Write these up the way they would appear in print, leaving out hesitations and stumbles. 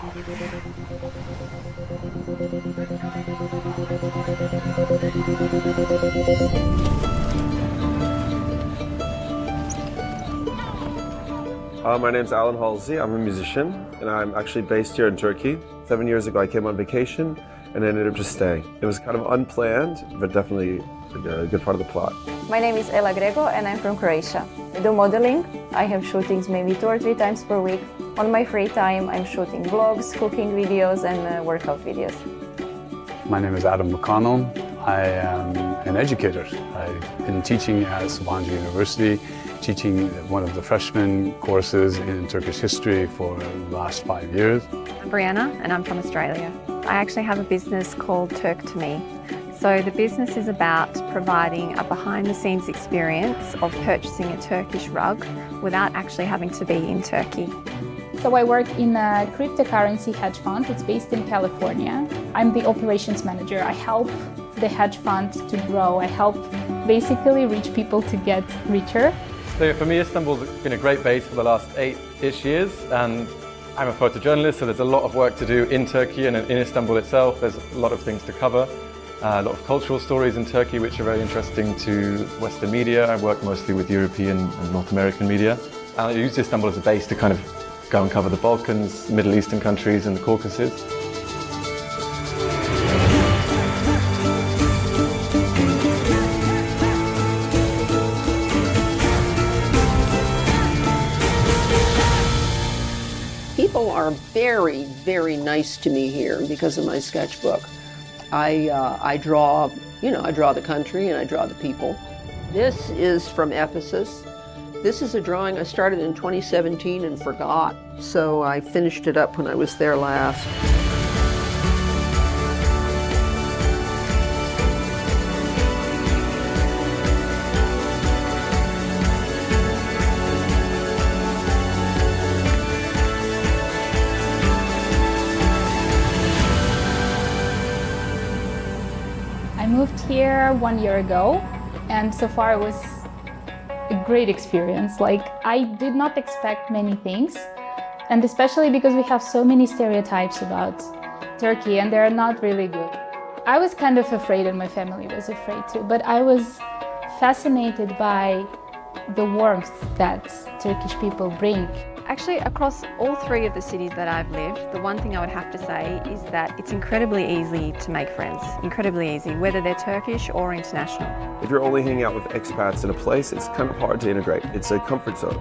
My name's Alan Halsey. I'm a musician, and I'm actually based here in Turkey. 7 years ago, I came on vacation and ended up just staying. It was kind of unplanned, but definitely a good part of the plot. My name is Ela Grego, and I'm from Croatia. I do modeling. I have shootings maybe 2 or 3 times per week. On my free time, I'm shooting vlogs, cooking videos, and workout videos. My name is Adam McConnell. I am an educator. I've been teaching at Sabancı University, teaching one of the freshman courses in Turkish history for the last 5 years. I'm Brianna, and I'm from Australia. I actually have a business called Turk to Me. So the business is about providing a behind-the-scenes experience of purchasing a Turkish rug without actually having to be in Turkey. So I work in a cryptocurrency hedge fund. It's based in California. I'm the operations manager. I help the hedge fund to grow. I help basically rich people to get richer. So for me, Istanbul's been a great base for the last 8-ish years, and I'm a photojournalist, so there's a lot of work to do in Turkey and in Istanbul itself. There's a lot of things to cover. A lot of cultural stories in Turkey which are very interesting to Western media. I work mostly with European and North American media. I use Istanbul as a base to kind of go and cover the Balkans, Middle Eastern countries and the Caucasus. People are very, very nice to me here because of my sketchbook. I draw, I draw the country and I draw the people. This is from Ephesus. This is a drawing I started in 2017 and forgot, so I finished it up when I was there last. I moved here 1 year ago, and so far it was a great experience. Like, I did not expect many things, and especially because we have so many stereotypes about Turkey, and they're not really good. I was kind of afraid, and my family was afraid too, but I was fascinated by the warmth that Turkish people bring. Actually, across all 3 of the cities that I've lived, the one thing I would have to say is that it's incredibly easy to make friends. Incredibly easy, whether they're Turkish or international. If you're only hanging out with expats in a place, it's kind of hard to integrate. It's a comfort zone.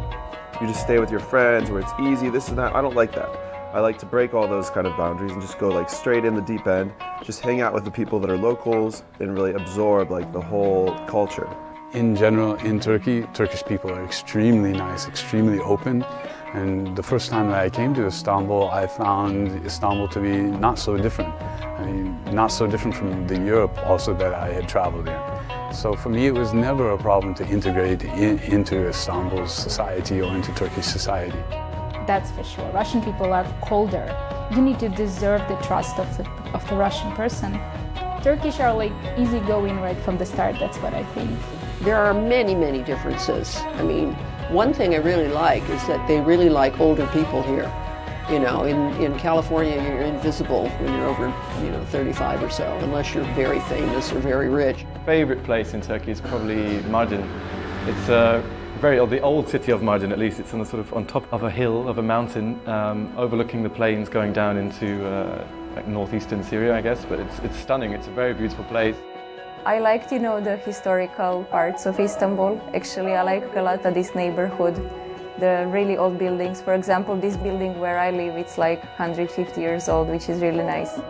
You just stay with your friends where it's easy, this and that. I don't like that. I like to break all those kind of boundaries and just go like straight in the deep end, just hang out with the people that are locals and really absorb like the whole culture. In general, in Turkey, Turkish people are extremely nice, extremely open. And the first time that I came to Istanbul, I found Istanbul to be not so different. I mean, not so different from the Europe also that I had traveled in. So for me, it was never a problem to integrate into Istanbul's society or into Turkish society. That's for sure. Russian people are colder. You need to deserve the trust of the Russian person. Turkish are like easygoing right from the start, that's what I think. There are many, many differences. I mean, one thing I really like is that they really like older people here. You know, in California, you're invisible when you're over, 35 or so, unless you're very famous or very rich. Favorite place in Turkey is probably Mardin. It's the old city of Mardin, at least. It's on top of a hill, of a mountain, overlooking the plains going down into like northeastern Syria, I guess. But it's stunning. It's a very beautiful place. I liked, the historical parts of Istanbul. Actually, I like a lot of this neighborhood, the really old buildings. For example, this building where I live, it's like 150 years old, which is really nice.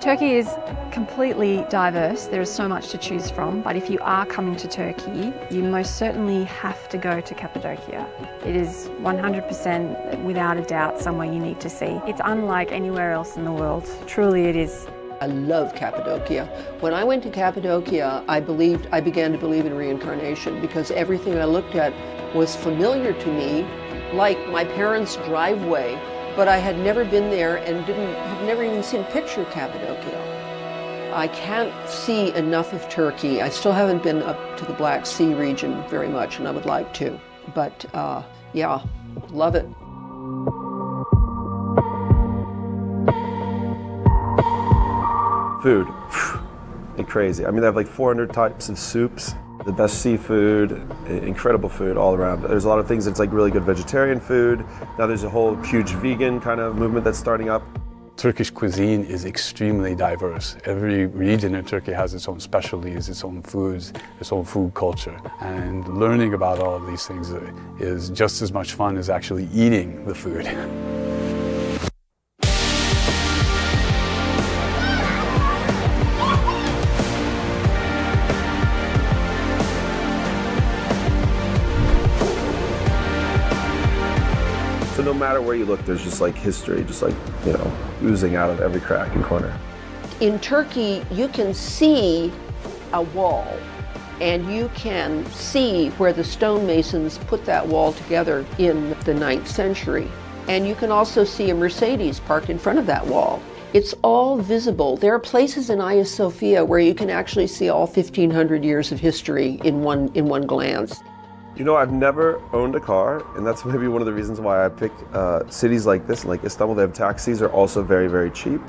Turkey is completely diverse. There is so much to choose from, but if you are coming to Turkey, you most certainly have to go to Cappadocia. It is 100% without a doubt somewhere you need to see. It's unlike anywhere else in the world. Truly it is. I love Cappadocia. When I went to Cappadocia, I began to believe in reincarnation because everything I looked at was familiar to me, like my parents' driveway, but I had never been there and have never even seen a picture of Cappadocia. I can't see enough of Turkey. I still haven't been up to the Black Sea region very much, and I would like to. But yeah, love it. Food, crazy. I mean, they have like 400 types of soups, the best seafood, incredible food all around. There's a lot of things that's like really good vegetarian food. Now there's a whole huge vegan kind of movement that's starting up. Turkish cuisine is extremely diverse. Every region in Turkey has its own specialties, its own foods, its own food culture. And learning about all of these things is just as much fun as actually eating the food. So no matter where you look, there's just like history, just like, you know, oozing out of every crack and corner. In Turkey, you can see a wall, and you can see where the stonemasons put that wall together in the 9th century. And you can also see a Mercedes parked in front of that wall. It's all visible. There are places in Hagia Sophia where you can actually see all 1,500 years of history in one glance. You know, I've never owned a car, and that's maybe one of the reasons why I pick cities like this. Like Istanbul, they have taxis are also very, very cheap,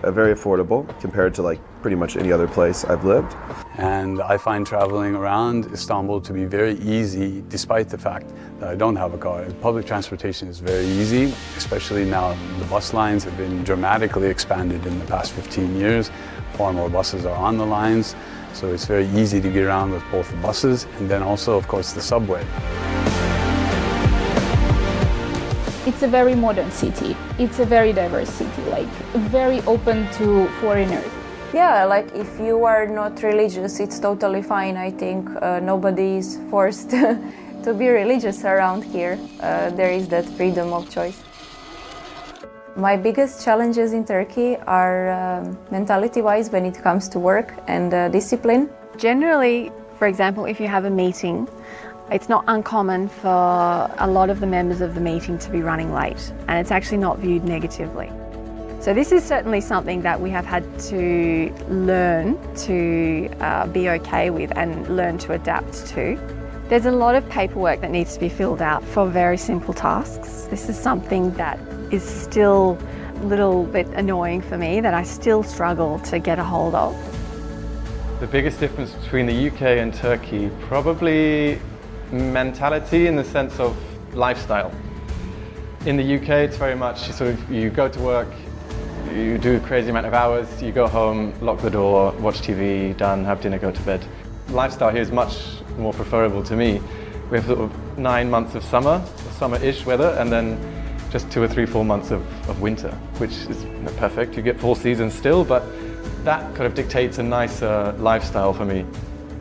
very affordable compared to like pretty much any other place I've lived. And I find traveling around Istanbul to be very easy, despite the fact that I don't have a car. Public transportation is very easy, especially now the bus lines have been dramatically expanded in the past 15 years. Far more buses are on the lines. So it's very easy to get around with both the buses and then also, of course, the subway. It's a very modern city. It's a very diverse city, like very open to foreigners. Yeah, like if you are not religious, it's totally fine. I think nobody is forced to be religious around here. There is that freedom of choice. My biggest challenges in Turkey are mentality-wise when it comes to work and discipline. Generally, for example, if you have a meeting, it's not uncommon for a lot of the members of the meeting to be running late, and it's actually not viewed negatively. So this is certainly something that we have had to learn to be okay with and learn to adapt to. There's a lot of paperwork that needs to be filled out for very simple tasks. This is something that is still a little bit annoying for me, that I still struggle to get a hold of. The biggest difference between the UK and Turkey, probably mentality in the sense of lifestyle. In the UK, it's very much you go to work, you do a crazy amount of hours, you go home, lock the door, watch TV, done, have dinner, go to bed. Lifestyle here is much more preferable to me. We have sort of 9 months of summer-ish weather, and then just 2 or 3, 4 months of winter, which is perfect. You get 4 seasons still, but that kind of dictates a nicer lifestyle for me.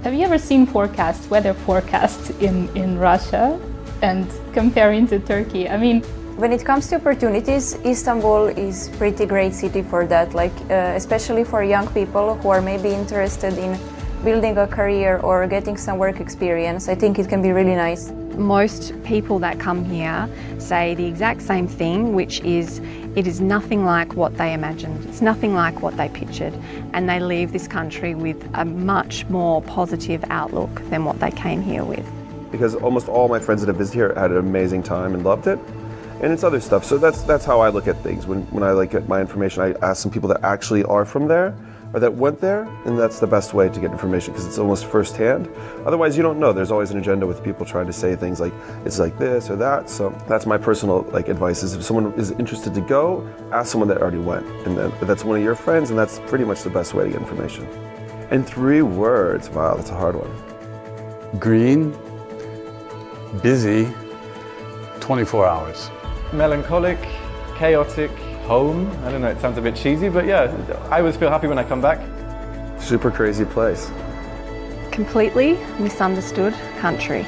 Have you ever seen weather forecasts in Russia and comparing to Turkey? I mean, when it comes to opportunities, Istanbul is a pretty great city for that, like especially for young people who are maybe interested in building a career or getting some work experience. I think it can be really nice. Most people that come here say the exact same thing, which is it is nothing like what they imagined. It's nothing like what they pictured, and they leave this country with a much more positive outlook than what they came here with. Because almost all my friends that have visited here had an amazing time and loved it. And it's other stuff. So that's how I look at things. When I like get my information, I ask some people that actually are from there or that went there, and that's the best way to get information because it's almost firsthand. Otherwise, you don't know. There's always an agenda with people trying to say things like it's like this or that. So that's my personal advice: is if someone is interested to go, ask someone that already went, and then if that's one of your friends, and that's pretty much the best way to get information. In 3 words, wow, that's a hard one. Green, busy, 24 hours. Melancholic, chaotic, home. I don't know, it sounds a bit cheesy, but yeah, I always feel happy when I come back. Super crazy place. Completely misunderstood country.